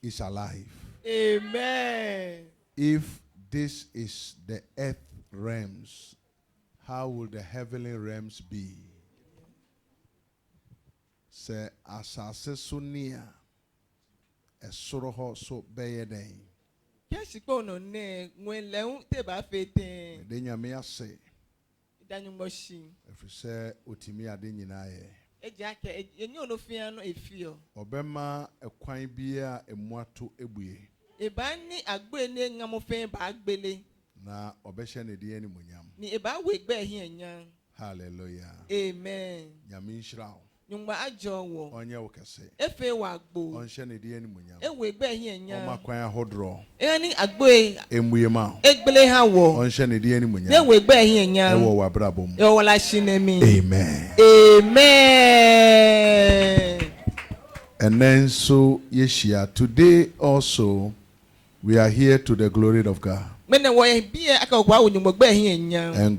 is alive. Amen. If this is the earth realms, how will the heavenly realms be? Say asase sunia esoroho so beyeden. Keshiko no ne when leun te ba feten. Nyame ase. Danyu moshi. Efri say otimi ade nyina ye. Eja ke enyo no fia no efio. Obema ekwan bia emuato ebuye. Eba ni agbe ne ngamofen ba agbele. Na obehye ne de animunyam. Ni eba we gbe hi enyan. Hallelujah. Amen. Nyame nhyirawo. Nyumba ajo wo. Onye wo kese. Efe wa agbo. Onhye ne de animunyam. Ewe gbe hi enyan. Omakwan ahodro. Eni agbe Emuyema. egbele ha wo. Onhye ne de animunyam. Ewe gbe hi enyan. Ewo wa brabom. Ewo la shinemi. Amen. Amen. And then so yeshia today also we are here to the glory of God. And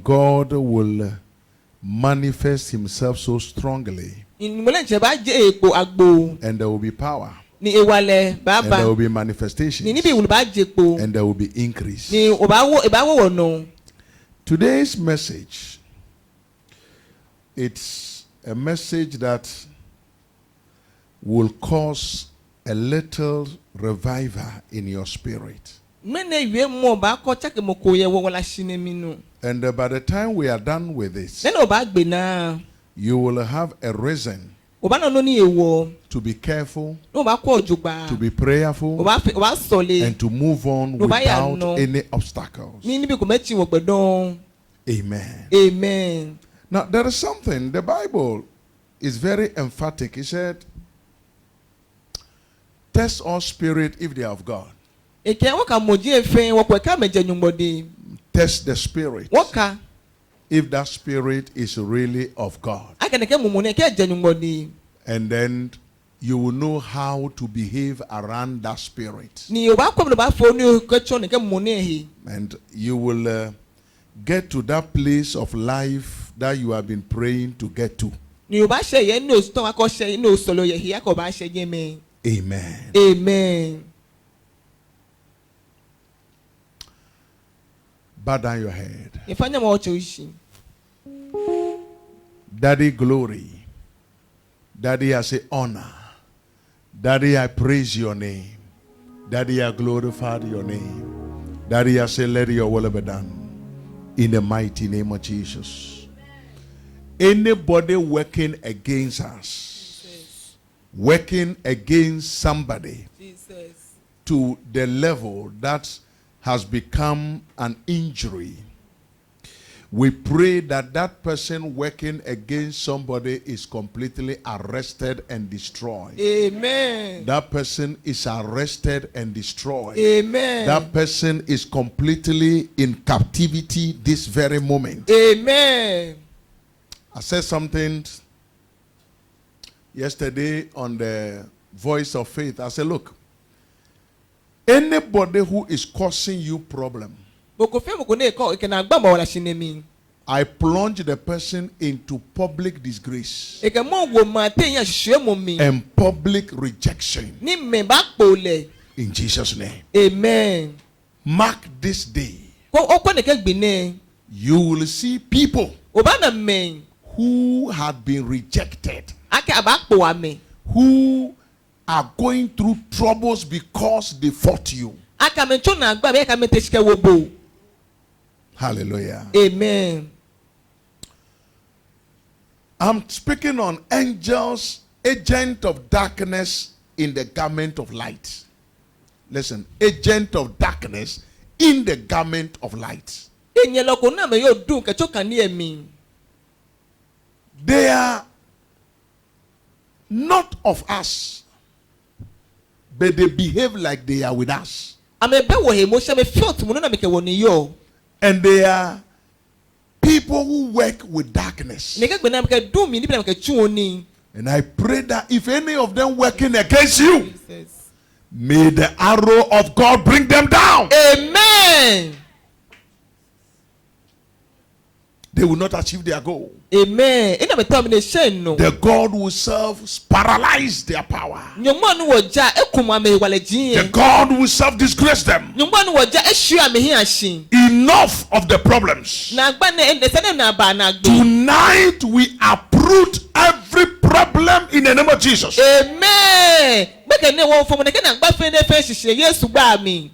God will manifest himself so strongly. And there will be power. And there will be manifestations. And there will be increase. Today's message, it's a message that will cause a little revival in your spirit. And by the time we are done with this, you will have a reason to be careful, to be prayerful, and to move on without any obstacles. Amen. Amen. Now, there is something, the Bible is very emphatic. It said, test all spirit if they are of God. Test the spirit if that spirit is really of God. And then you will know how to behave around that spirit. And you will get to that place of life that you have been praying to get to. Amen. Amen. Bow down your head. Daddy, glory. Daddy, I say honor. Daddy, I praise your name. Daddy, I glorify your name. Daddy, I say let your will be done. In the mighty name of Jesus. Anybody working against us, working against somebody, Jesus, to the level that has become an injury, we pray that that person working against somebody is completely arrested and destroyed. Amen. That person is arrested and destroyed. Amen. That person is completely in captivity this very moment. Amen. I said something yesterday on the Voice of Faith. I said, look, anybody who is causing you problem, I plunge the person into public disgrace and public rejection in Jesus' name. Amen. Mark this day. You will see people who had been rejected, who are going through troubles because they fought you. Hallelujah. Amen. I'm speaking on angels, agent of darkness in the garment of light. Listen, agent of darkness in the garment of light. They are not of us, but they behave like they are with us. And they are people who work with darkness. And I pray that if any of them working against you, may the arrow of God bring them down. Amen. they will not achieve their goal. Amen. Ina me tell me ne shame no. The God who serves paralyze their power. Nyomba no woja ekuma me walejin. The God who serve disgrace them. Nyomba no woja ehua me hiashin. Enough of the problems. Na gba ne sene na ba na gbe. Tonight we uproot every problem in the name of Jesus. Amen. Make ne won fom ne ke na gba fe ne fe hihye Yesu ba mi.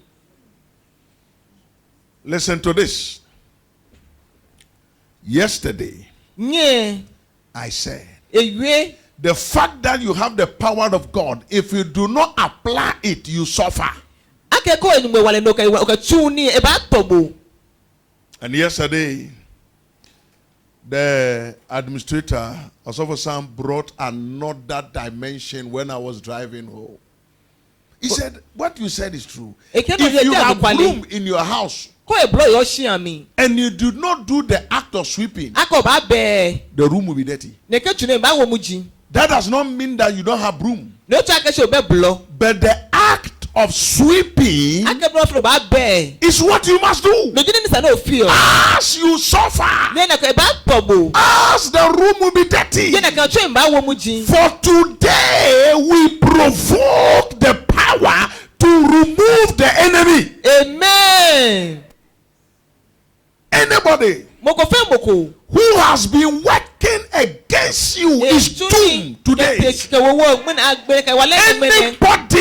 Listen to this. Yesterday, I said, the fact that you have the power of God, if you do not apply it, you suffer. And yesterday, the administrator, Osofo Sam, brought another dimension when I was driving home. He said, what you said is true. If you have room in your house, and you do not do the act of sweeping, the room will be dirty. That does not mean that you don't have room. But the act of sweeping is what you must do. As you suffer, as the room will be dirty. For today, we provoke the power to remove the enemy. Amen. Anybody who has been working against you is doomed today. Anybody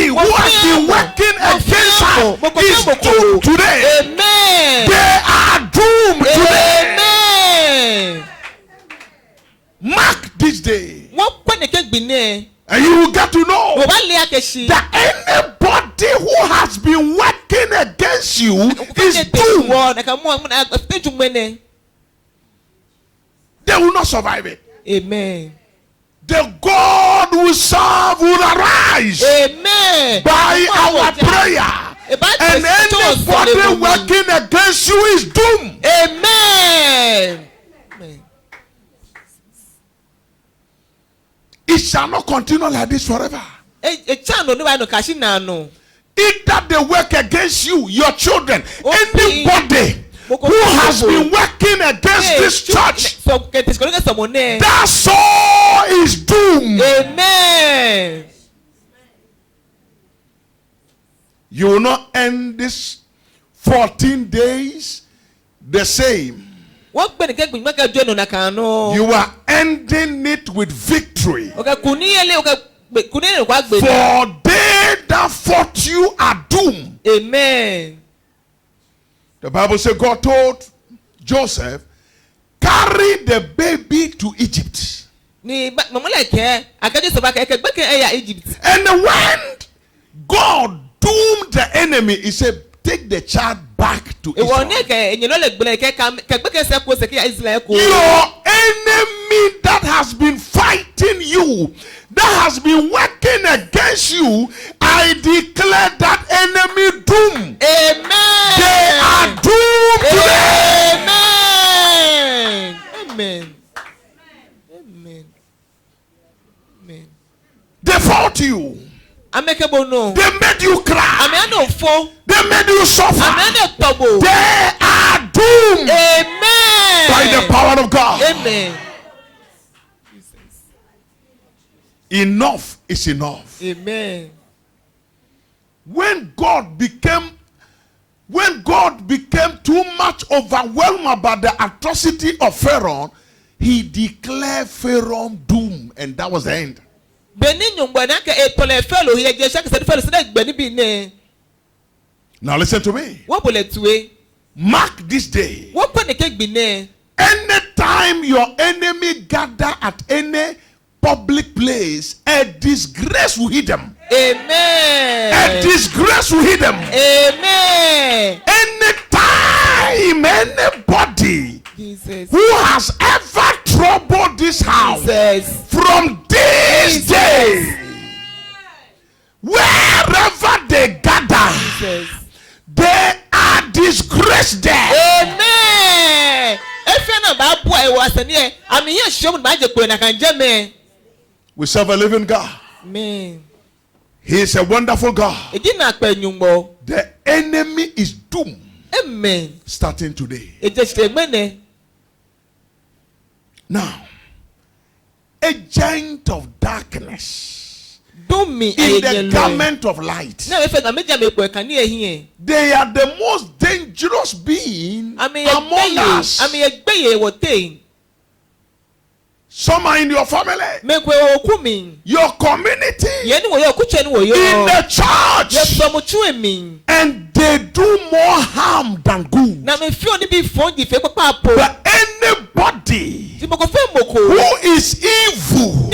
who has been working against her is doomed today. Amen. They are doomed today. Amen. Mark this day, and you will get to know that anybody who has been working against you is doomed. They will not survive it. Amen. The God who serve will arise. Amen. By our prayer. And anybody working against you is doomed. Amen. It shall not continue like this forever. Either they work against you, your children, anybody who has been working against this church, that soul is doomed. Amen. You will not end this 14 days the same. You are ending it with victory. For they that fought you are doomed. Amen. The Bible says God told Joseph, carry the baby to Egypt. And when God doomed the enemy, he said, take the child back to Israel. Your enemy that has been fighting you, that has been working against you, I declare that enemy doomed. Amen. They are doomed today. Amen. Amen. Amen. They fought you. They made you cry. They made you suffer. They are doomed. Amen. By the power of God. Amen. Enough is enough. Amen. When God became too much overwhelmed about the atrocity of Pharaoh, he declared Pharaoh doom, and that was the end. Now listen to me. Mark this day. Anytime your enemy gather at any public place, a disgrace will hit them. Amen. A disgrace will hit them. Amen. Anytime anybody who has ever troubled this house from this day, wherever they gather, they are disgraced there. Amen. We serve a living God. Amen. He is a wonderful God. The enemy is doomed. Amen. Starting today. Now, agent of darkness in the garment of light. They are the most dangerous being among us. Some are in your family, your community, in the church, and they do more harm than good. But anybody who is evil,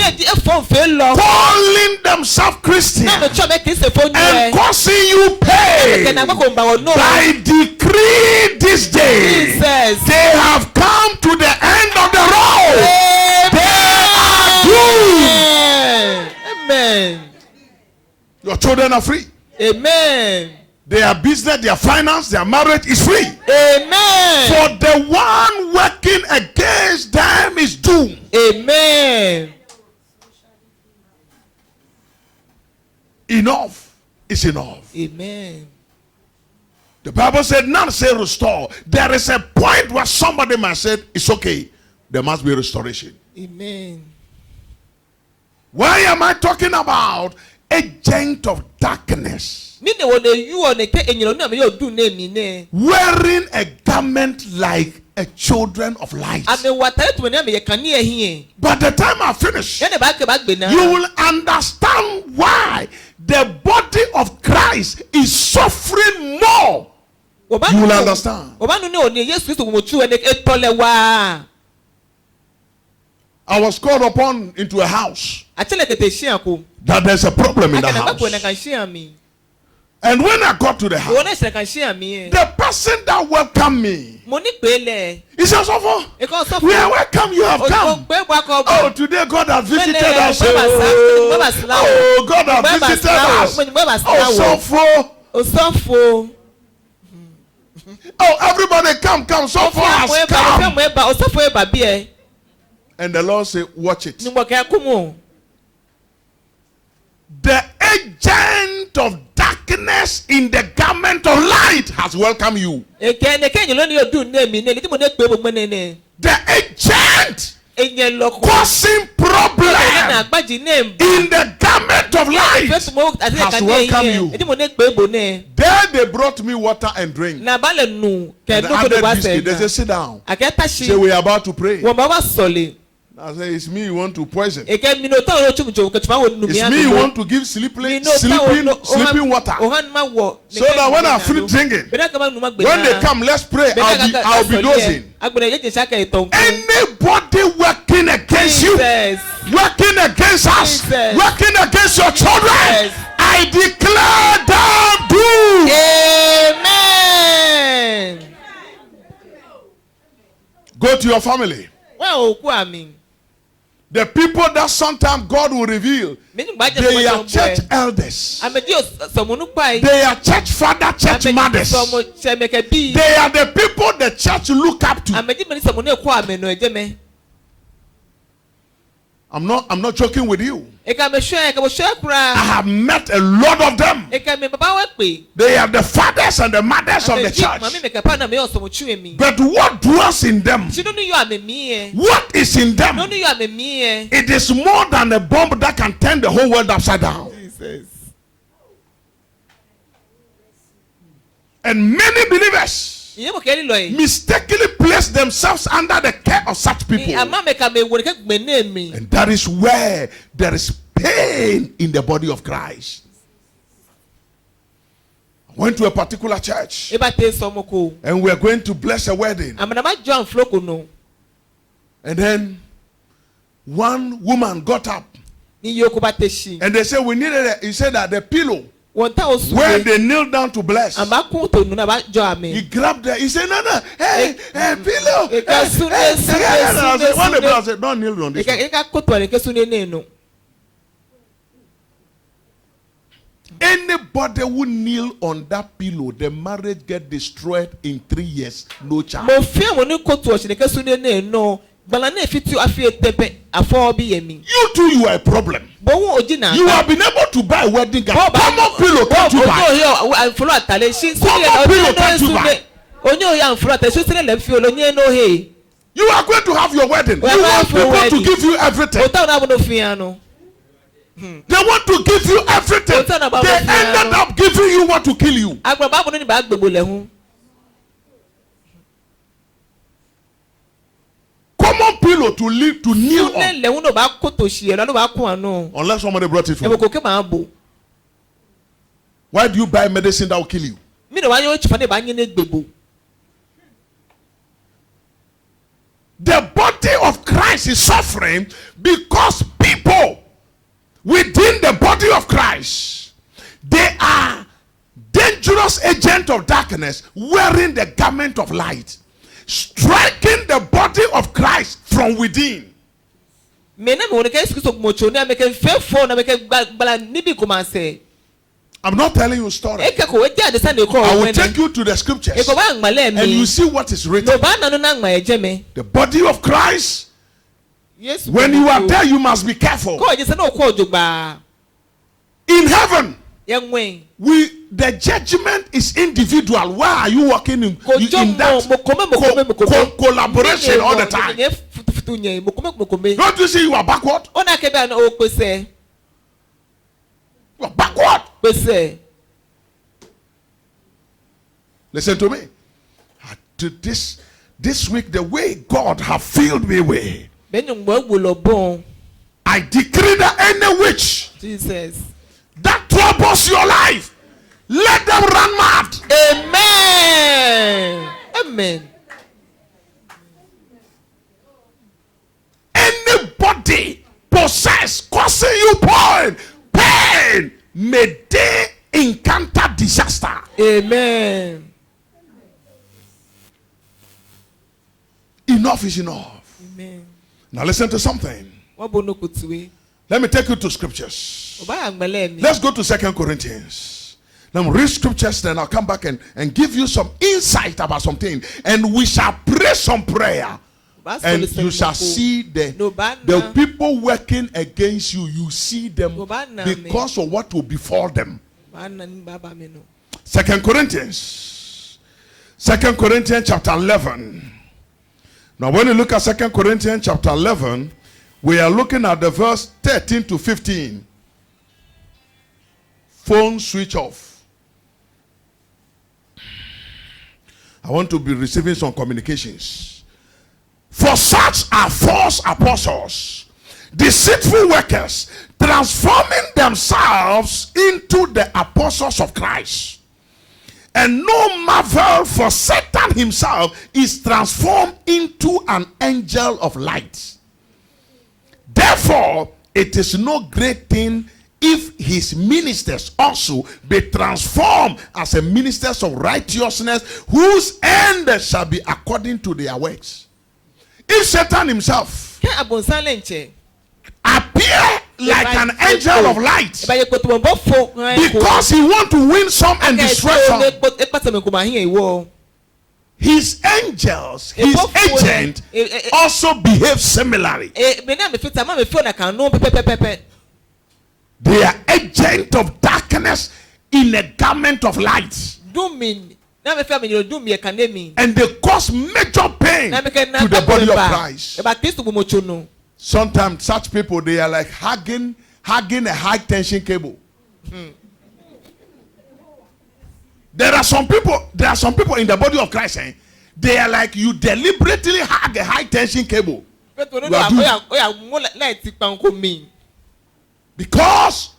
calling themselves Christian and causing you pain, by decree this day, they have come to the end of the road. Amen. Your children are free. Amen. Their business, their finance, their marriage is free. Amen. For the one working against them is doomed. Amen. Enough is enough. Amen. The Bible said, none say restore. There is a point where somebody might say, it's okay. There must be restoration. Amen. Why am I talking about agent of darkness? Wearing a garment like a children of light. By the time I finish, you will understand why the body of Christ is suffering more. You will understand. I was called upon into a house that there's a problem in the house. And when I got to the house, the person that welcomed me, he said, we are welcome, you have come. Oh, today God has visited us. Oh, God has visited us. Oh, everybody come. So far has come. And the Lord said, watch it. The agent of darkness in the garment of light has welcomed you. The agent causing problem in the garment of light has welcomed you. There they brought me water and drink. And they added biscuit. They said, sit down. Say, we are about to pray. I say, it's me you want to poison. It's me you want to give sleeping water. So that when I finish drinking, when they come, let's pray. I'll be dozing. Anybody working against you, working against us, working against your children, I declare them doomed. Amen. Go to your family. The people that sometimes God will reveal, they are church elders. They are church father, church mothers. They are the people the church look up to. I'm not joking with you. I have met a lot of them. They are the fathers and the mothers of the church. But what dwells in them? What is in them? It is more than a bomb that can turn the whole world upside down. And many believers mistakenly place themselves under the care of such people. And that is where there is pain in the body of Christ. I went to a particular church and we are going to bless a wedding. And then one woman got up and they said, we needed he said that the pillow where they kneel down to bless. He grabbed it. He said, no, hey, pillow. I said, don't kneel on this one. Anybody who kneel on that pillow, the marriage get destroyed in 3 years. No child. You too, you are a problem. You have been able to buy a wedding gown. Common pillow can't you buy? Common pillow can't you buy? You are going to have your wedding. You Well, want for people wedding. to give you everything. Ota na abono fiano. They want to give you everything. What's that about They what you ended know? up giving you what to kill you. Agbaba abono ni ba gbegbo lehun. Common pillow to live to kneel on. Fune lehun no ba koto shi e lo ba kun anu. Unless somebody brought it E for mo you. ko ke ma bo. Why do you buy medicine that will kill you? Mi no wa yo chifa ne ba yin ne gbegbo. The body of Christ is suffering because people within the body of Christ, they are dangerous agents of darkness wearing the garment of light, striking the body of Christ from within. Me na me woni ke Kristo mo cho na me ke fefo na me ke gbala ni bi ko ma se. I'm not telling you a story. E ke ko we jade sa ne ko I o will we take you to the scriptures e ko ba ngmale and you mi. see what is No written. ba na no na ngma eje me. The body of Christ, Yes. when you are there, you must be careful. Ko je se na o ko ojugba. In heaven, Ye nwen. the judgment is individual. Why are you working in Ko jo that mo kome. collaboration all the time? Ye futu nye mo kome. Don't you see you are backward? Ona ke ba na o pese. You are backward. Pese. Listen to me. To this week, the way God have filled me with, Ben yo mo wo lo bon. I decree that any witch Jesus. that troubles your life, let them run mad. Amen. Amen. Anybody possessed, causing you pain, may they encounter disaster. Amen. Enough is enough. Amen. Now listen to something. Wa bo no kutuwe. Let me take you to scriptures. Oba ya ngmale mi. Let's go to 2 Corinthians. Let me read scriptures, then I'll come back and give you some insight about something. And we shall pray some prayer. And you shall see the people working against you. You see them because of what will befall them. 2 Corinthians. 2 Corinthians chapter 11. Now when you look at 2 Corinthians chapter 11, we are looking at the verse 13 to 15. Phone switch off. I want to be receiving some communications. For such are false apostles, deceitful workers, transforming themselves into the apostles of Christ. And no marvel, for Satan himself is transformed into an angel of light. Therefore, it is no great thing if his ministers also be transformed as a ministers of righteousness, whose end shall be according to their works. If Satan himself appear like an angel of light because he want to win some and destroy some, his angels, his agent also behave similarly. They are agent of darkness in a garment of light. And they cause major pain to the body of Christ. Sometimes such people, they are like hugging a high tension cable. There are some people in the body of Christ, they are like you deliberately hug a high tension cable. Because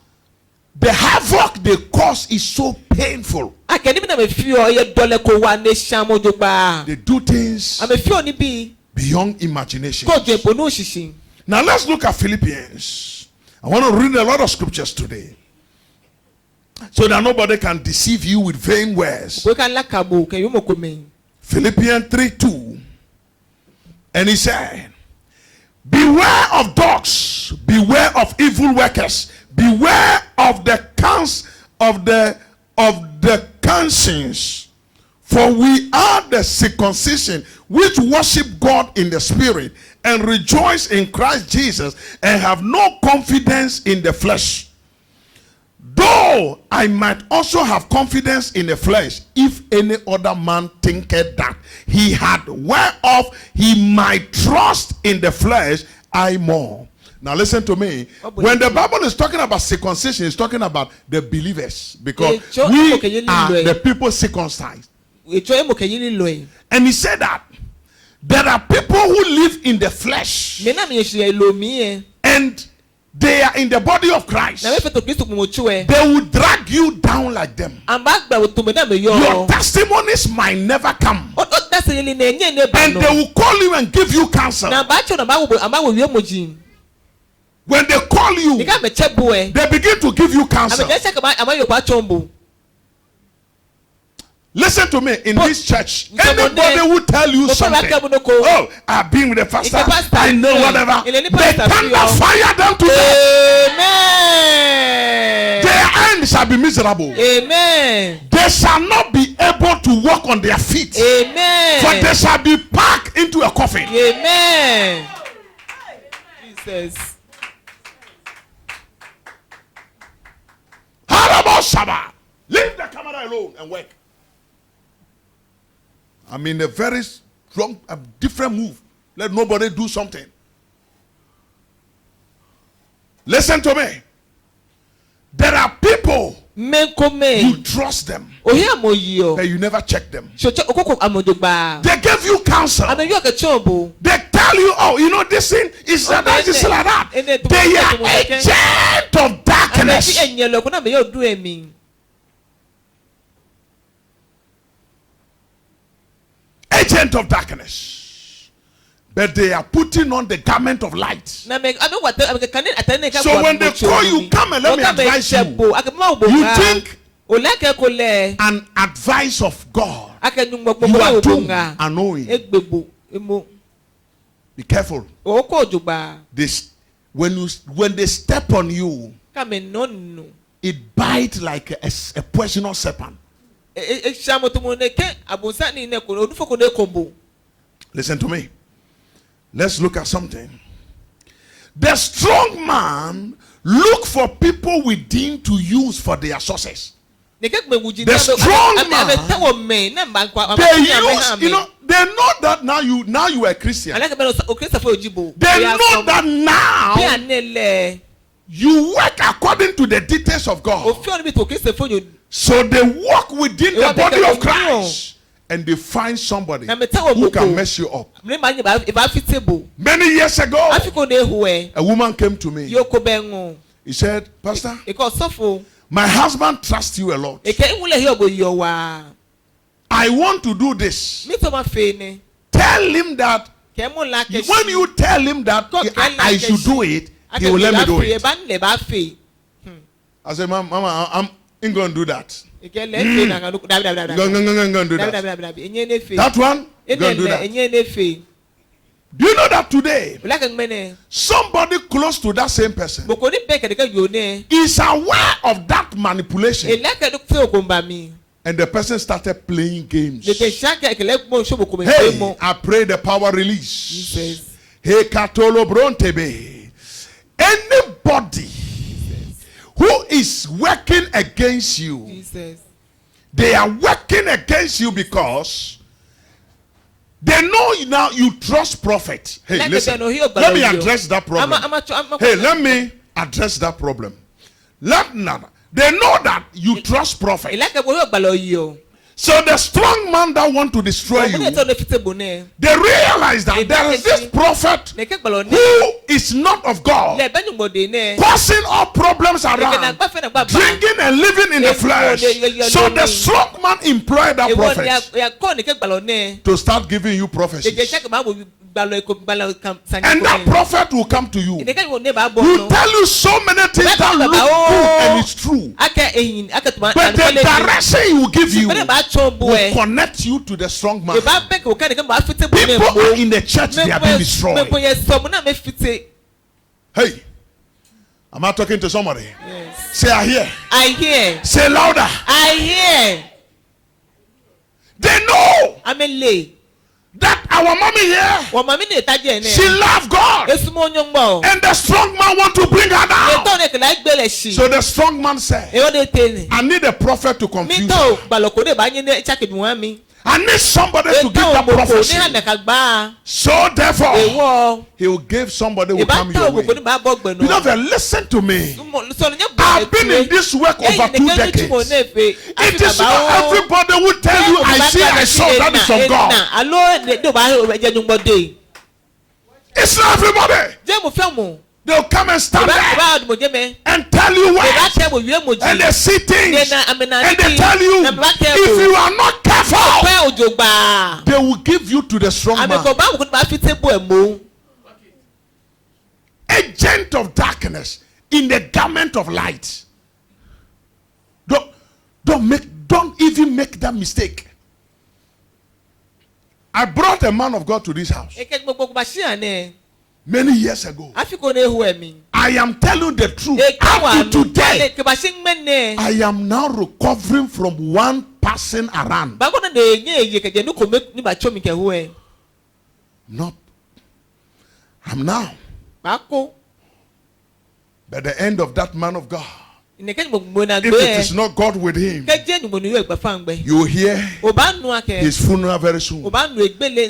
the havoc they cause is so painful. They do things beyond imagination. Now let's look at Philippians. I want to read a lot of scriptures today, so that nobody can deceive you with vain words. Philippians 3:2. And he said, beware of dogs, beware of evil workers, beware of the conscience, for we are the circumcision which worship God in the spirit and rejoice in Christ Jesus and have no confidence in the flesh. Though I might also have confidence in the flesh, if any other man thinketh that he had whereof he might trust in the flesh, I more. Now listen to me. When the Bible is talking about circumcision, it's talking about the believers, because we are the people circumcised. And he said that there are people who live in the flesh and they are in the body of Christ. They will drag you down like them. Your testimonies might never come. And they will call you and give you counsel. When they call you, they begin to give you counsel. Listen to me, in this church, anybody will tell you something. Oh, I've been with the pastor, I know whatever. They thunder fire them to death. Their end shall be miserable. Amen. They shall not be able to walk on their feet. Amen. For they shall be packed into a coffin. Amen. Jesus. Shaba. Leave the camera alone and work. I mean, a very strong, a different move. Let nobody do something. Listen to me. There are people you trust them, but you never check them. They give you counsel. They tell you, oh, you know this thing is like that, this is like that. They are agent of darkness. Agent of darkness. But they are putting on the garment of light. So when they call you, come and let me advise you. You think an advice of God, you are doomed and knowing. Be careful. When they step on you, it bites like a poisonous serpent. Listen to me. Let's look at something. The strong man look for people within to use for their sources. The strong man, they use, you know, they know that now you are a Christian. They know that now you work according to the details of God. So they walk within the body of Christ and they find somebody who can mess you up. Many years ago, a woman came to me. He said, Pastor, my husband trusts you a lot. I want to do this. Tell him that when you tell him that I should do it, he will let me do it. I said, Mama, I'm going to do that. Going to do that. That one, going to do that. Do you know that today, somebody close to that same person is aware of that manipulation, and the person started playing games? Hey, I pray the power release. Hey, Katolo Brontebe. Anybody who is working against you, they are working against you because they know now you trust prophet. Hey, listen. Let me address that problem. Hey, let me address that problem. They know that you trust prophet. So the strong man that want to destroy you, they realize that there is this prophet who is not of God, causing all problems around, drinking and living in the flesh. So the strong man employed that prophet to start giving you prophecies. And that prophet will come to you. Will tell you so many things that look good and it's true. But the direction he will give you will connect you to the strong man. People are in the church, they are being destroyed. Hey, am I talking to somebody? Yes. Say, I hear. I hear. Say louder. I hear. They know. I'm a lay. that our mommy here, Wọ́n mọ̀ mí ní ìtajà ẹ̀ she loved God. Esumo onyongbo. And the strong man want to bring her down. Ètò ní kìlá gbélé sí. So the strong man said, Èyí ó dé tèmi. I need a prophet to confuse Mi tó her. gbàlọ́kọ̀ dé bá yín ní ìṣàkèjì wọn mi. I need somebody to give Ètò that ògbòkò ní prophecy. ànàkàgbà. So therefore, Èwọ̀. he will give somebody who will Ìbá come tó your ògbòkò way. ní bá bọ́ gbẹ̀nu. Beloved, listen to me. Sọ̀rọ̀ yẹn I've been in this work over 2 decades. It is not everybody who tell you, I see, I saw, that is from God. It's not everybody. They'll come and stand there and tell you what. And they see things. And they tell you, if you are not careful, they will give you to the strong man. Agent of darkness in the garment of light. Don't even make that mistake. I brought a man of God to this house many years ago. I am telling the truth. Up to today, I am now recovering from one person around. No, I'm now. By the end of that man of God, if it is not God with him, you will hear his funeral very soon.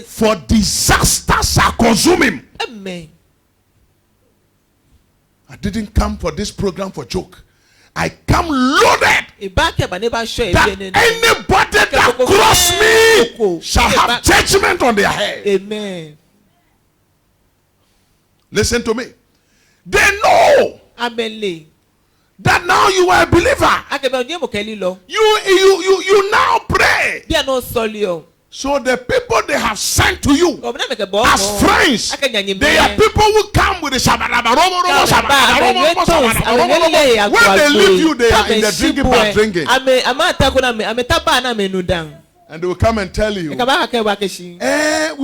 For disaster shall consume him. I didn't come for this program for joke. I come loaded that anybody that cross me shall have judgment on their head. Amen. Listen to me. They know that now you are a believer. You now pray. So the people they have sent to you as friends, they are people who come with the shabba. When they leave you, they are in the drinking bar drinking. And they will come and tell you, we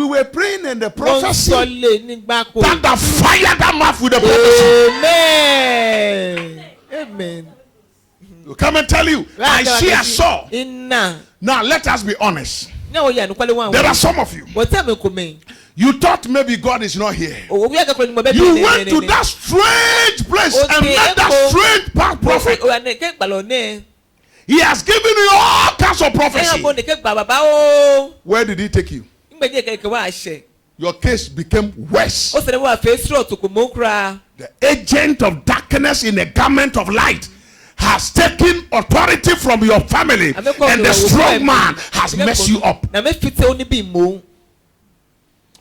were praying in the prophecy that the fire that mouth with the prophecy. Amen. They will come and tell you, I see, I saw. Now let us be honest. There are some of you. You thought maybe God is not here. You went to that strange place and met that strange prophet. He has given you all kinds of prophecy. Where did he take you? Your case became worse. The agent of darkness in a garment of light has taken authority from your family, and the strong man has messed you up.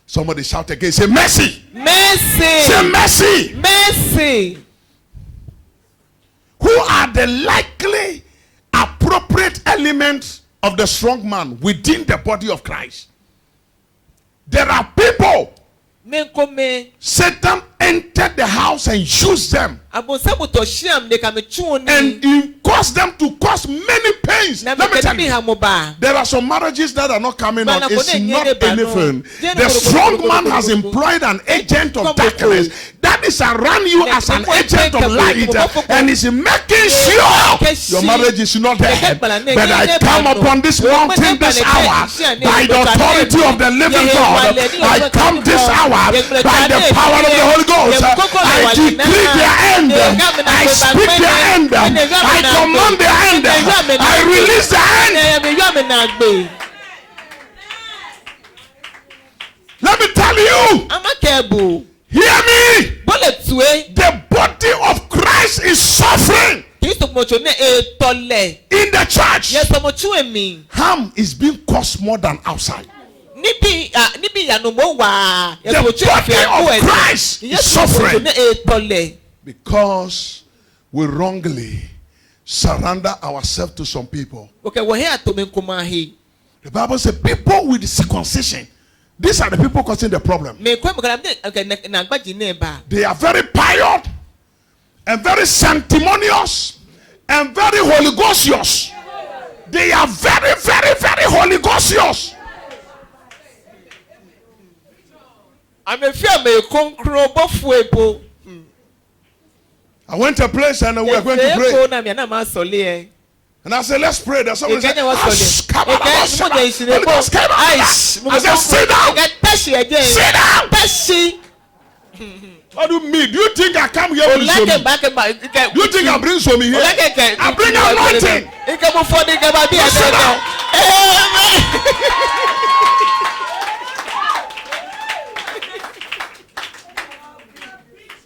Somebody shout again, say mercy. Mercy. Say mercy. Mercy. Who are the likely appropriate elements of the strong man within the body of Christ? There are people Satan entered the house and used them, and he caused them to cause many pains. Let me tell you, there are some marriages that are not coming on. It's not anything. The strong man has employed an agent of darkness that is around you as an agent of light, and is making sure your marriage is not dead. But I come upon this mountain this hour by the authority of the living God. I come this hour by the power of the Holy Ghost. I decree their end. I speak their end. I command their end. I release the end. Let me tell you. Hear me. The body of Christ is suffering in the church. Harm is being caused more than outside. The body of Christ is suffering because we wrongly surrender ourselves to some people. The Bible says people with circumcision, these are the people causing the problem. They are very pious and very sanctimonious and very Holy Ghostious. They are very, very, very Holy Ghostious. I went to a place and we were going to pray. And I said, let's pray. There's somebody said, I said, sit down. Sit down. What do you mean? Do you think I come here to show me? Do you think I bring some here? I bring anointing. Sit down.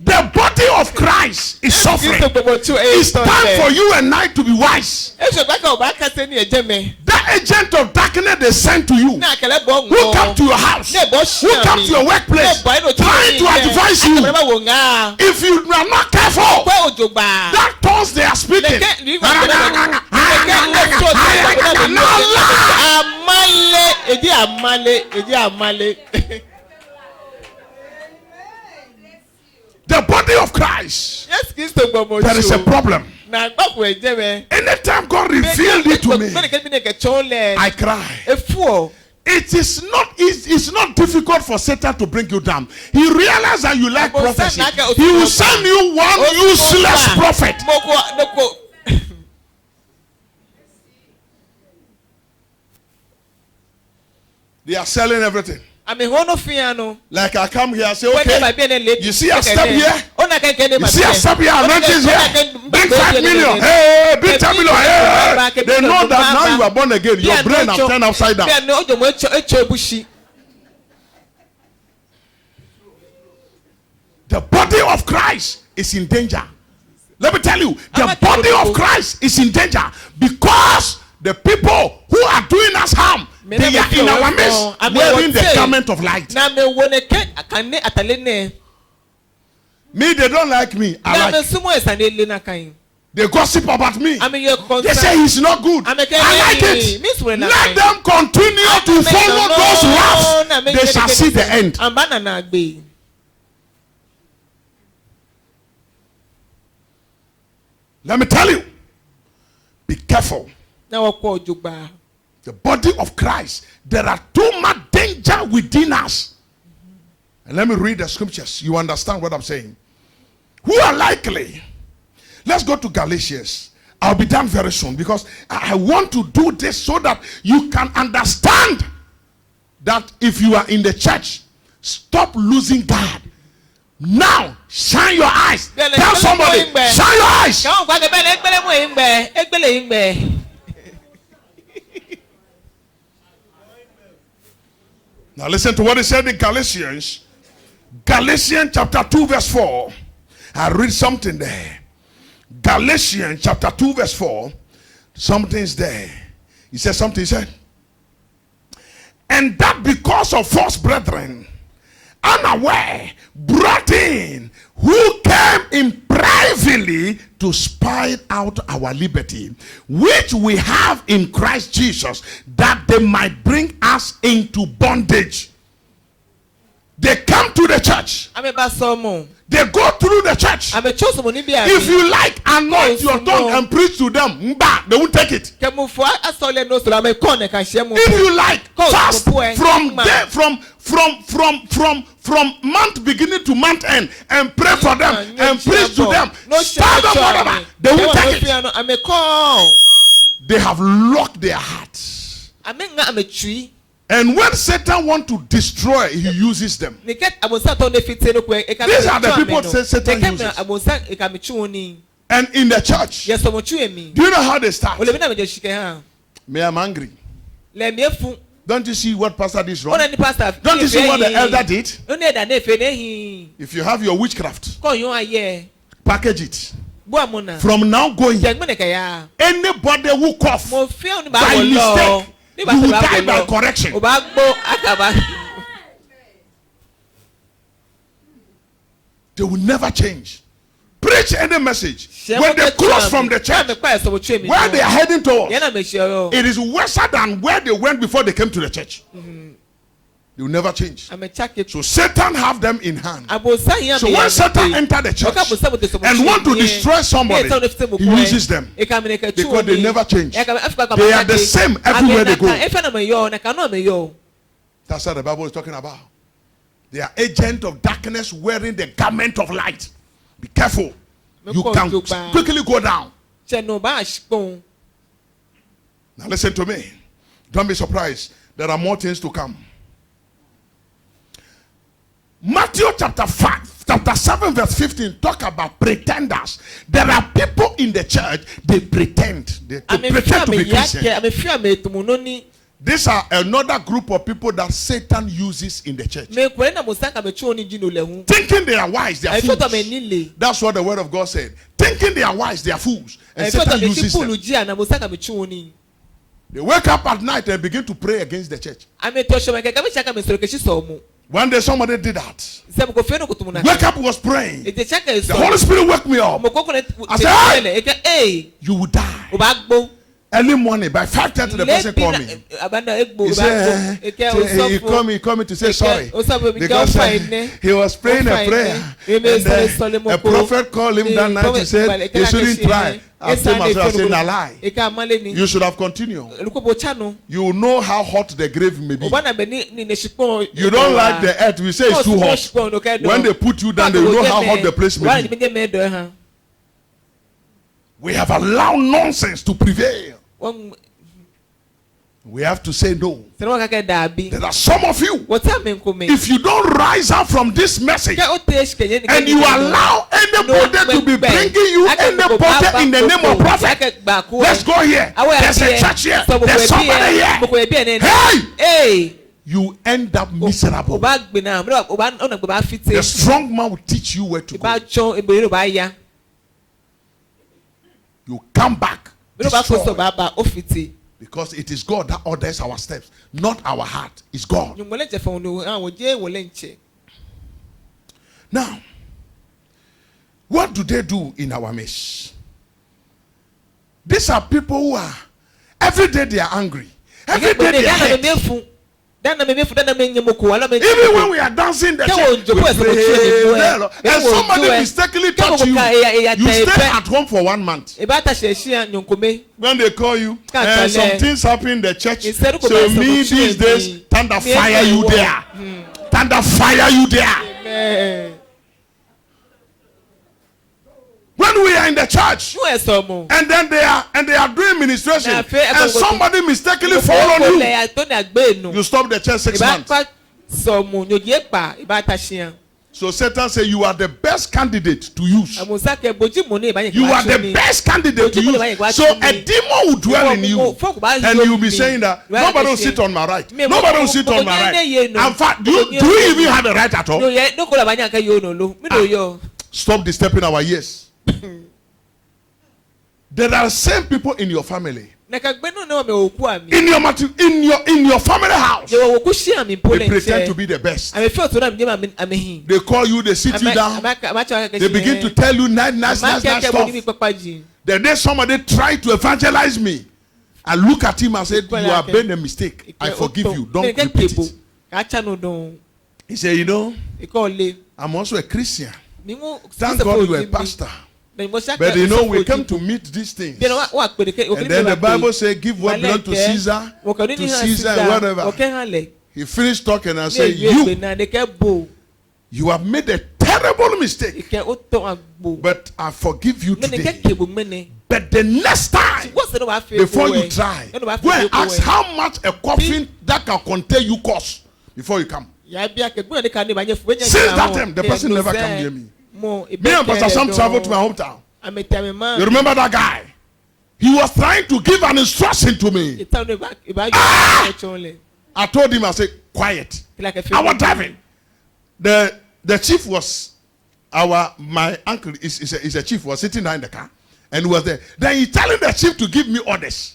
The body of Christ is suffering. It's time for you and I to be wise. That agent of darkness they sent to you, who come to your house, who come to your workplace, trying to advise you. If you are not careful, that tongues they are speaking. The body of Christ. There is a problem. Anytime God revealed it to me, I cry. It's not difficult for Satan to bring you down. He realizes that you like prophecy. He will send you one useless prophet. They are selling everything. Like I come here and say, okay, you see I step here, you see I step here, anointing here, bring 5 million, hey, bring 10 million, hey. They know that now you are born again, your brain has turned upside down. The body of Christ is in danger. Let me tell you, the body of Christ is in danger because the people who are doing us harm, they are in our midst wearing the garment of light. Me, they don't like me. I like. They gossip about me. They say he's not good. I like it. Let them continue to follow those routes. They shall see the end. Let me tell you, be careful. The body of Christ, there are too much danger within us. And let me read the scriptures. You understand what I'm saying? Who are likely? Let's go to Galatians. I'll be done very soon because I want to do this so that you can understand that if you are in the church, stop losing God. Now, shine your eyes. Tell somebody, shine your eyes. Now listen to what he said in Galatians. Galatians chapter 2 verse 4. I read something there. Galatians chapter 2 verse 4. Something's there. He said something, he said. And that because of false brethren, unaware, brought in, who came in privately to spy out our liberty, which we have in Christ Jesus, that they might bring us into bondage. They come to the church. They go through the church. If you like, anoint your tongue and preach to them. They won't take it. If you like, fast from month beginning to month end and pray for them and preach to them. Tell them whatever. They won't take it. They have locked their hearts. And when Satan wants to destroy, he uses them. These are the people Satan uses. And in the church, do you know how they start? Me, I'm angry. Don't you see what pastor did wrong? Don't you see what the elder did? If you have your witchcraft, package it. From now going, anybody who cough by mistake, you will die by correction. They will never change. Preach any message. When they close from the church, where they are heading towards, it is worse than where they went before they came to the church. They will never change. So Satan have them in hand. So when Satan enter the church and want to destroy somebody, he uses them because they never change. They are the same everywhere they go. That's what the Bible is talking about. They are agents of darkness wearing the garment of light. Be careful. You can quickly go down. Now listen to me. Don't be surprised. There are more things to come. Matthew chapter 7 verse 15 talk about pretenders. There are people in the church, they pretend. They pretend to be Christians. These are another group of people that Satan uses in the church. Thinking they are wise, they are fools. That's what the word of God said. Thinking they are wise, they are fools. And Satan uses them. They wake up at night and begin to pray against the church. One day somebody did that. Wake up, was praying. The Holy Spirit woke me up. I said, hey, you will die. Early morning, by 5:30, the person called me. He said, he called me to say sorry. Because he was praying a prayer. And a prophet called him that night and said, he shouldn't try. I told myself, I said, a lie. You should have continued. You know how hot the grave may be. You don't like the earth. We say it's too hot. When they put you down, they know how hot the place may be. We have allowed nonsense to prevail. We have to say no. There are some of you, if you don't rise up from this message and you allow anybody to be bringing you anybody in the name of prophet, let's go here. There's a church here. There's somebody here. Hey! You end up miserable. The strong man will teach you where to go. You come back. Because it is God that orders our steps, not our heart. It's God. Now, what do they do in our midst? These are people who are, every day they are angry. Every day they are hurt. Even when we are dancing the church, we pray, and somebody mistakenly touch you, you stay at home for 1 month. When they call you, and some things happen in the church, so me these days, thunder fire you there. Thunder fire you there. When we are in the church, and then they are doing ministration, and somebody mistakenly fall on you, you stop the church 6 months. So Satan says you are the best candidate to use. You are the best candidate to use. So a demon will dwell in you, and you will be saying that nobody will sit on my right. Nobody will sit on my right. In fact, do you even have a right at all? Stop disturbing our ears. There are same people in your family. In your family house, they pretend to be the best. They call you, they sit you down, they begin to tell you nice stuff. The day somebody tried to evangelize me, I look at him and said, you have made a mistake. I forgive you. Don't repeat it. He said, you know, I'm also a Christian. Thank God you're a pastor. But you know, we come to meet these things. And then the Bible says, give what belongs to Caesar and whatever. He finished talking and said, you have made a terrible mistake. But I forgive you today. But the next time, before you try, go and ask how much a coffin that can contain you costs before you come. Since that time, the person never come near me. Me and Pastor Sam traveled to my hometown. You remember that guy? He was trying to give an instruction to me. I told him, I said, quiet. I was driving. The chief was my uncle is a chief, was sitting there in the car and was there. Then he telling the chief to give me orders.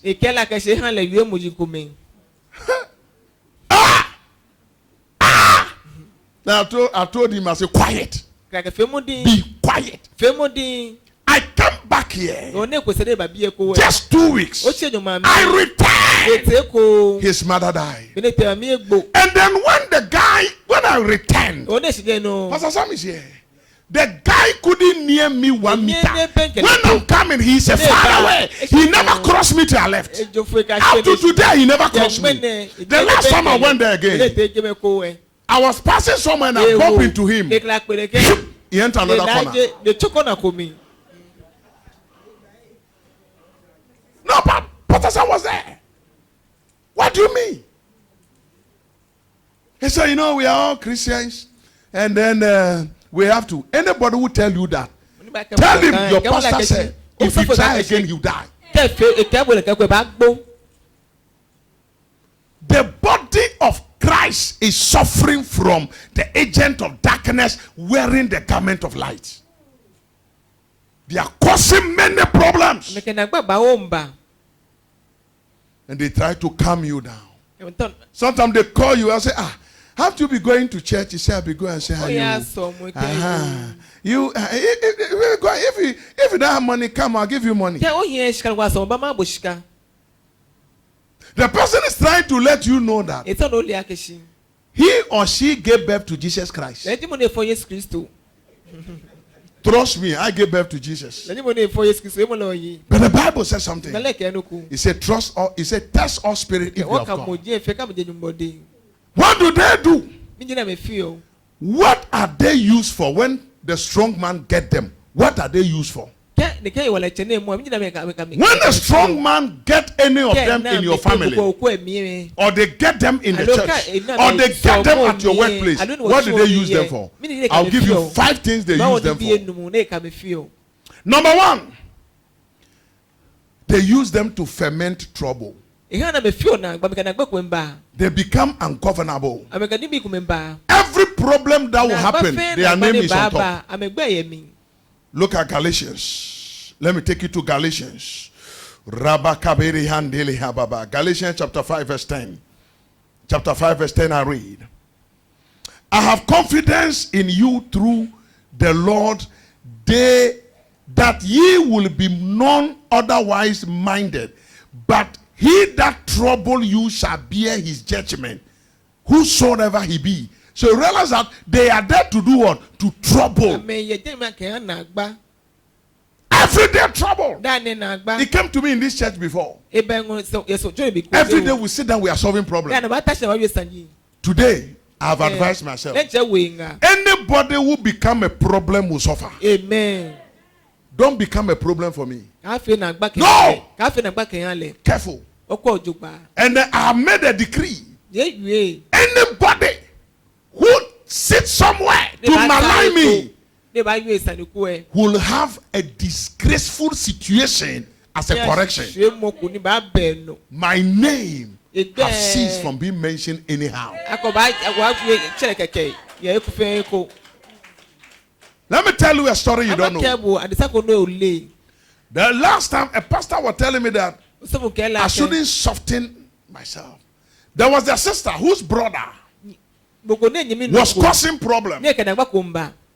Now I told him, I said, quiet. Be quiet. I come back here just 2 weeks. I returned. His mother died. And then when I returned, Pastor Sam is here. The guy couldn't near me 1 meter. When I'm coming, he's a far away. He never crossed me till I left. Up to today, he never crossed me. The last time I went there again, I was passing somewhere and I bumped into him. He entered another corner. No, but Pastor Sam was there. do you mean? He said, you know, we are all Christians. And then we have to. Anybody who tell you that, tell him your pastor said, if you try again, you die. The body of Christ is suffering from the agent of darkness wearing the garment of light. They are causing many problems. And they try to calm you down. Sometimes they call you and say, have you be going to church? You say, I'll be going and say, if you don't have money, come, I'll give you money. The person is trying to let you know that he or she gave birth to Jesus Christ. Trust me, I gave birth to Jesus. But the Bible says something. It said, test all spirit if you are of God. What do they do? What are they used for when the strong man get them? What are they used for? When a strong man get any of them in your family, or they get them in the church, or they get them at your workplace, what do they use them for? I'll give you 5 things they use them for. Number 1, they use them to ferment trouble. They become ungovernable. Every problem that will happen, their name is on top. Look at Galatians. Let me take you to Galatians. Galatians chapter 5 verse 10. Chapter 5 verse 10 I read. I have confidence in you through the Lord that ye will be none otherwise minded. But he that trouble you shall bear his judgment, whosoever he be. So you realize that they are there to do what? To trouble. Everyday trouble. He came to me in this church before. Every day we sit down, we are solving problems. Today, I have advised myself. Anybody who become a problem will suffer. Amen. Don't become a problem for me. No. Careful. And I have made a decree. Anybody who sits somewhere to malign me will have a disgraceful situation as a correction. My name has ceased from being mentioned anyhow. Let me tell you a story you don't know. The last time a pastor was telling me that I shouldn't soften myself. There was a sister whose brother was causing problems.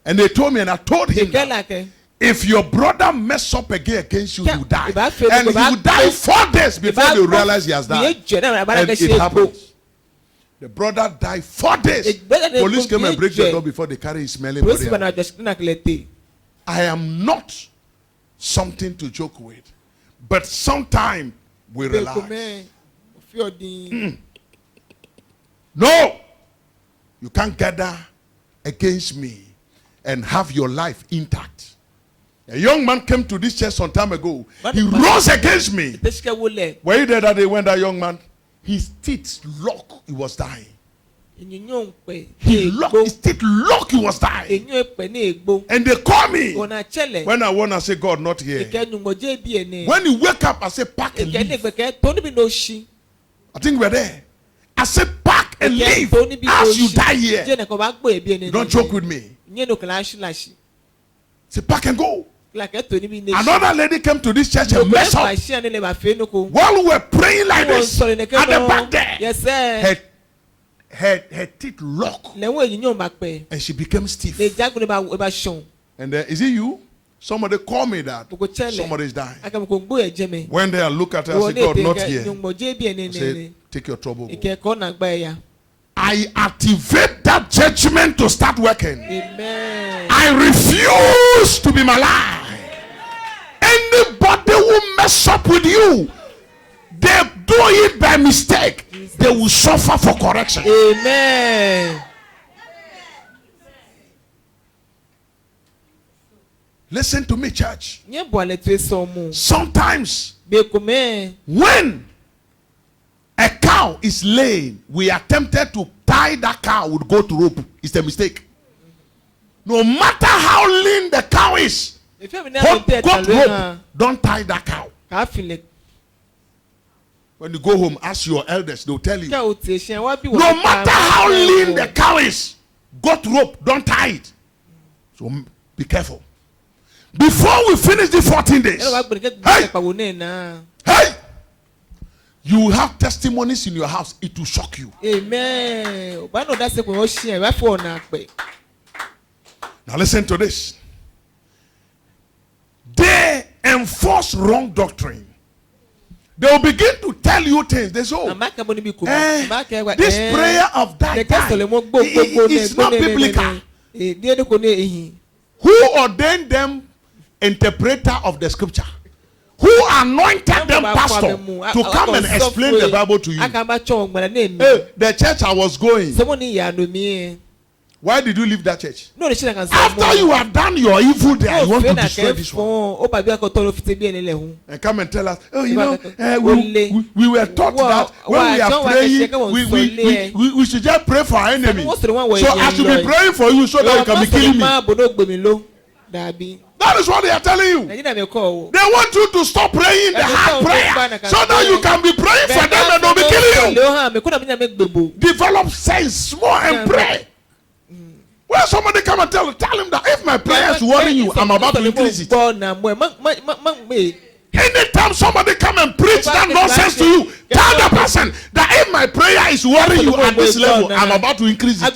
And they told me, and I told him that if your brother mess up again against you, you die. And he will die 4 days before they realize he has died. And it happens. The brother died 4 days. Police came and break the door before they carry his smelling body. I am not something to joke with. But sometimes we relax. No! You can't gather against me and have your life intact. A young man came to this church some time ago. He rose against me. Were you there that day when that young man, his teeth locked, he was dying. He locked his teeth, locked, he was dying. And they call me when I want to say, God, not here. When you wake up, I say, pack and leave. I think we're there. I said, pack and leave as you die here. You don't joke with me. Say, pack and go. Another lady came to this church and messed up. While we were praying like this, at the back there, her teeth locked. And she became stiff. And is it you? Somebody called me that somebody is dying. When they look at her, I said, God, not here. I said, take your trouble. I activate that judgment to start working. Amen. I refuse to be maligned. Anybody who mess up with you, they do it by mistake. Jesus. They will suffer for correction. Amen. Listen to me, church. Sometimes when a car cow is laying, we are tempted to tie that cow with goat rope. It's a mistake. No matter how lean the cow is, goat rope, don't tie that cow. When you go home, ask your elders, they'll tell you. No matter how lean the cow is, goat rope, don't tie it. So be careful. Before we finish the 14 days, hey, you have testimonies in your house. It will shock you. Amen. Now listen to this. They enforce wrong doctrine. They will begin to tell you things. They say, oh, this prayer of that guy is not biblical. Who ordained them interpreter of the scripture? Who anointed them pastor to come and explain the Bible to you? Hey, the church I was going. Why did you leave that church? After you have done your evil there, you want to destroy this one. And come and tell us, oh, you know, we were taught that when we are praying, we should just pray for our enemy. So I should be praying for you so that you can be killing me. That is what they are telling you. They want you to stop praying the hard prayer so that you can be praying for them and they'll be killing you. Develop sense more and pray. When somebody come and tell him that if my prayer is worrying you, I'm about to increase it. Anytime somebody come and preach that nonsense to you, tell the person that if my prayer is worrying you at this level, I'm about to increase it.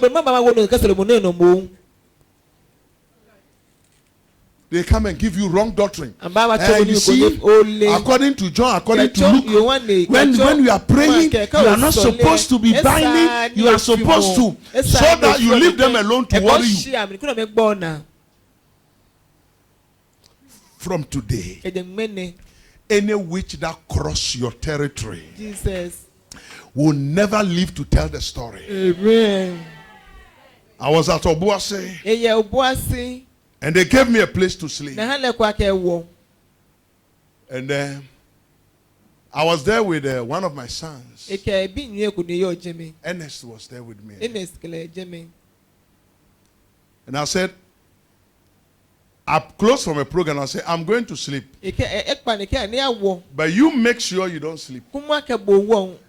They come and give you wrong doctrine. You see, according to John, according to Luke, when you are praying, you are not supposed to be binding. You are supposed to, so that you leave them alone to worry you. From today, any witch that cross your territory will never live to tell the story. Amen. I was at Obuasi. And they gave me a place to sleep. And I was there with one of my sons. Ernest was there with me. And I said, up close from a program, I said, I'm going to sleep. But you make sure you don't sleep.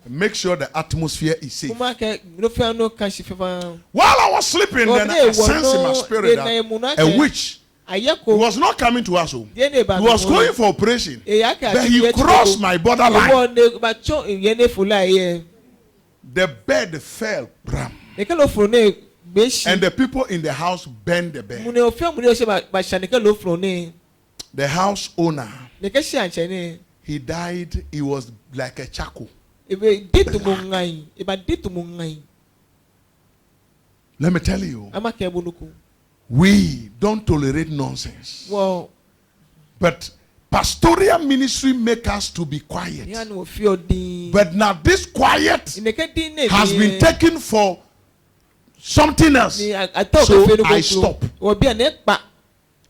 Make sure the atmosphere is safe. While I was sleeping, then I sensed in my spirit that a witch, he was not coming to us home. He was going for operation. But he crossed my borderline. The bed fell. And the people in the house bent the bed. The house owner, he died. He was like a charcoal. Let me tell you, we don't tolerate nonsense. But pastoral ministry make us to be quiet. But now this quiet has been taken for something else. So I stop.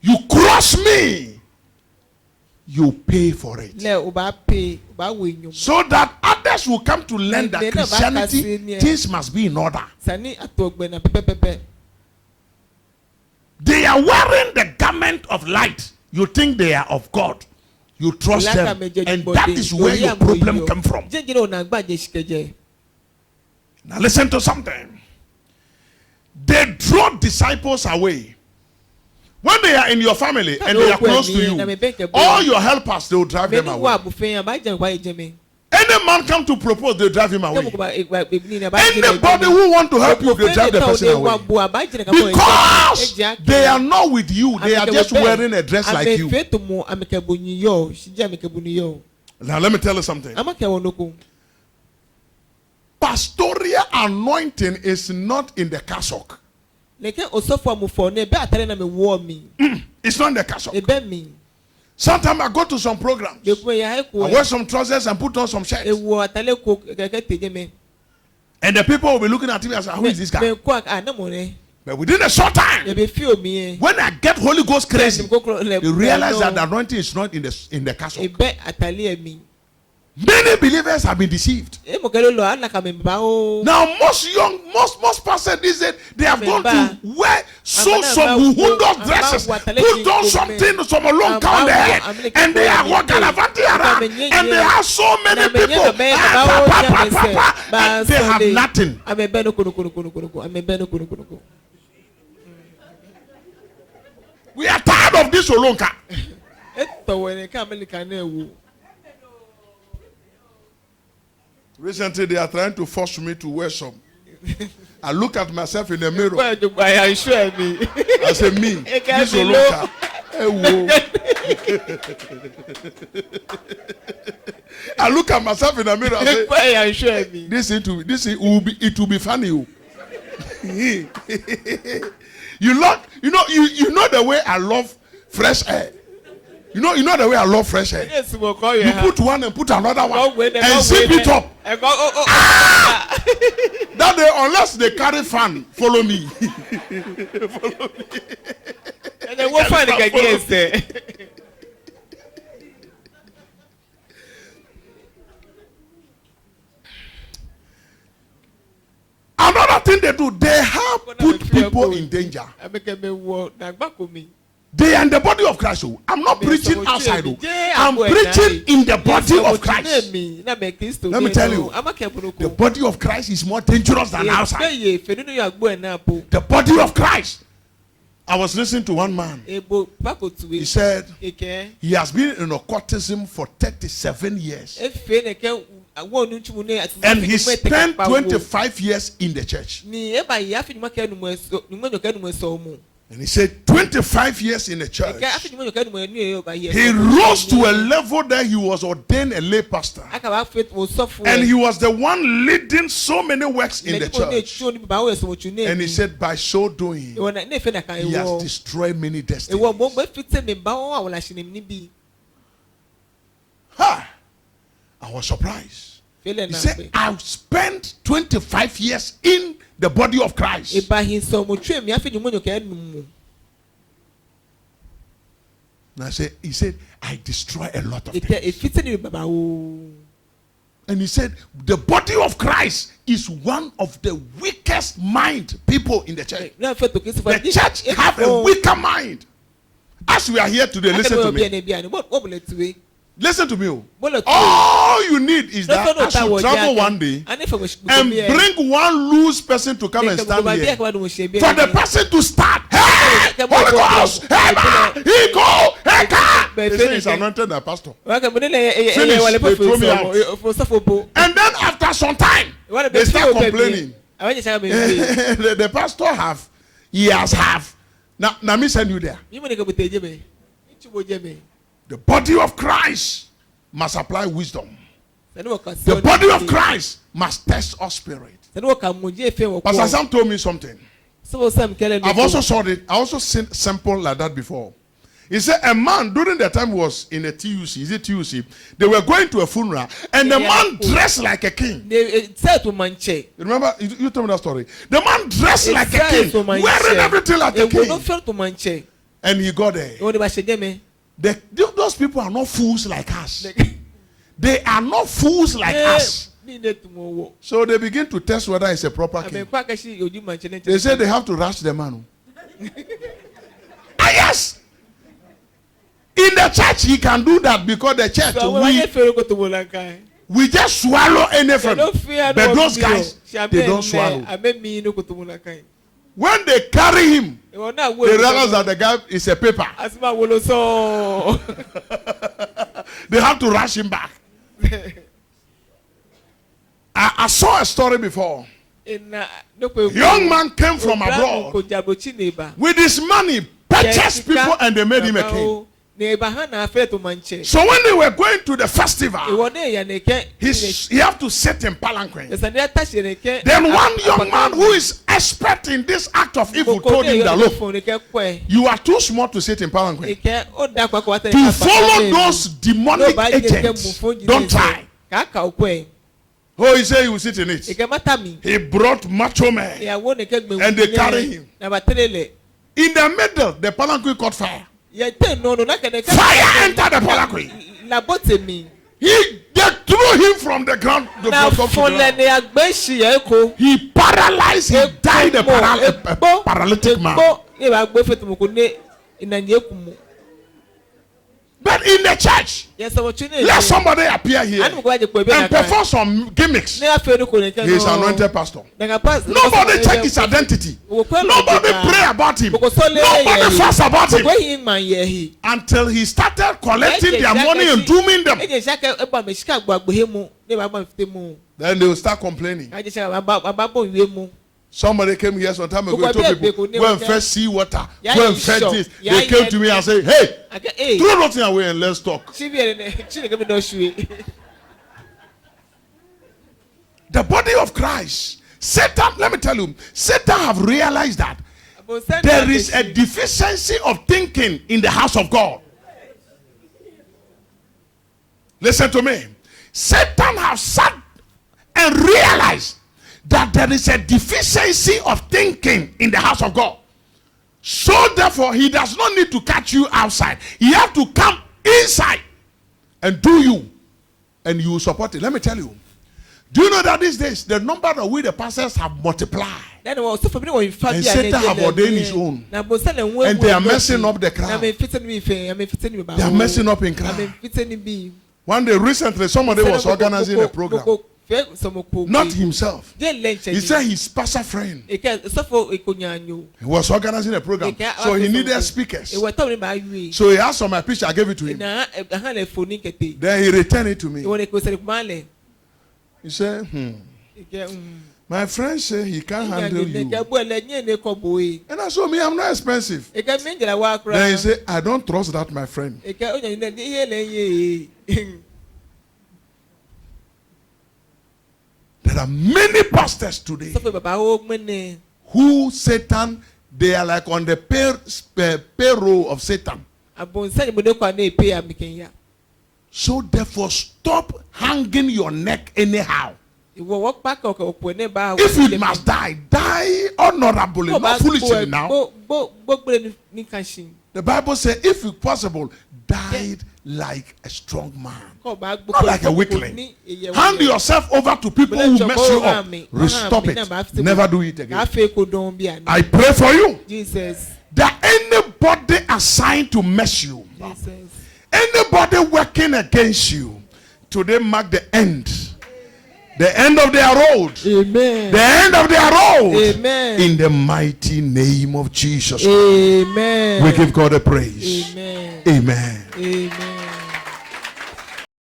You cross me, you pay for it. So that others will come to learn that Christianity, things must be in order. They are wearing the garment of light. You think they are of God. You trust them. And that is where your problem comes from. Now listen to something. They draw disciples away. When they are in your family and they are close to you, all your helpers, they will drive them away. Any man come to propose, they drive him away. Anybody who want to help you, they drive the person away. Because they are not with you. They are just wearing a dress like you. Now let me tell you something. Pastoral anointing is not in the cassock. It's not in the cassock. Sometimes I go to some programs. I wear some trousers and put on some shirts. And the people will be looking at me and say, who is this guy? But within a short time, when I get Holy Ghost crazy, you realize that the anointing is not in the cassock. Many believers have been deceived. Now most pastors these days, they have gone to wear some hundos dresses, put on something, some long down their head, and they are walking around, and they have so many people, and they have nothing. We are tired of this Olonka. Recently, they are trying to force me to wear some. I look at myself in the mirror. I say, me, this Olonka. I look at myself in the mirror and say, it will be funny. You know the way I love fresh air. You know the way I love fresh air. You put one and put another one and zip it up. That day, unless they carry fan, follow me. Follow me. And then what fun they get there? Another thing they do, they have put people in danger. They are in the body of Christ. I'm not preaching outside. I'm preaching in the body of Christ. Let me tell you, the body of Christ is more dangerous than outside. The body of Christ. I was listening to one man. He said he has been in occultism for 37 years. And he spent 25 years in the church. And he said 25 years in the church. He rose to a level that he was ordained a lay pastor. And he was the one leading so many works in the church. And he said by so doing, he has destroyed many destinies. I was surprised. He said, I've spent 25 years in the body of Christ. And he said, I destroy a lot of things. And he said, the body of Christ is one of the weakest mind people in the church. The church have a weaker mind. As we are here today, listen to me. Listen to me. All you need is that I should travel one day and bring one loose person to come and stand here. For the person to start, hey, Holy Ghost, hey, man, he go, hey, God. They say he's anointed a pastor. Finish, they throw me out. And then after some time, they start complaining. The pastor he has. Now me send you there. The body of Christ must apply wisdom. The body of Christ must test our spirit. Pastor Sam told me something. I've also saw it. I also seen sample like that before. He said a man during the time was in a TUC. Is it TUC? They were going to a funeral and the man dressed like a king. Remember, you told me that story. The man dressed like a king, wearing everything like a king. And he got there. Those people are not fools like us. They are not fools like us. So they begin to test whether it's a proper king. They say they have to rush the man. Yes. In the church, he can do that because the church, we just swallow anything. But those guys, they don't swallow. When they carry him, they realize that the guy is a paper. They have to rush him back. I saw a story before. A young man came from abroad with his money, purchased people, and they made him a king. So when they were going to the festival, he have to sit in palanquin. Then one young man who is expert in this act of evil told him that, look, you are too small to sit in palanquin. To follow those demonic agents, don't try. Oh, he said he will sit in it. He brought macho men and they carry him. In the middle, the palanquin caught fire. Fire entered the palanquin. They threw him from the ground. Na fọlẹ ni agbẹ́sì yẹn ko. He paralyzed. He died a paralytic man. Ní ìbá gbé fètòmùkù ní ìnànyẹ́ kù mu. But in the church, let somebody appear here and perform some gimmicks. He is anointed pastor. Nobody check his identity. Nobody pray about him. Nobody fuss about him. Until he started collecting their money and dooming them. Then they will start complaining. Somebody came here some time ago and told people, go and fetch sea water, go and fetch this. They came to me and said, hey, throw nothing away and let's talk. The body of Christ, Satan, let me tell you, Satan have realized that there is a deficiency of thinking in the house of God. Listen to me. Satan have sat and realized that there is a deficiency of thinking in the house of God. So therefore, he does not need to catch you outside. He has to come inside and do you. And you support it. Let me tell you. Do you know that these days, the number of we the pastors have multiplied. And Satan have ordained his own. And they are messing up the crowd. They are messing up in crowd. One day recently, somebody was organizing a program. Not himself. He said his pastor friend. He was organizing a program. So he needed speakers. So he asked for my picture. I gave it to him. Then he returned it to me. He said, my friend said he can't handle you. And I said, me, I'm not expensive. Then he said, I don't trust that, my friend. There are many pastors today who Satan, they are like on the payroll of Satan. So therefore, stop hanging your neck anyhow. If you must die, die honorably, not foolishly now. The Bible says, if it's possible, die like a strong man, not like a weakling. Hand yourself over to people who mess you up. Stop it. Never do it again. I pray for you. Jesus. That anybody assigned to mess you, anybody working against you, today mark the end. The end of their road. Amen. The end of their road. Amen. In the mighty name of Jesus. Amen. We give God a praise. Amen. Amen. Amen.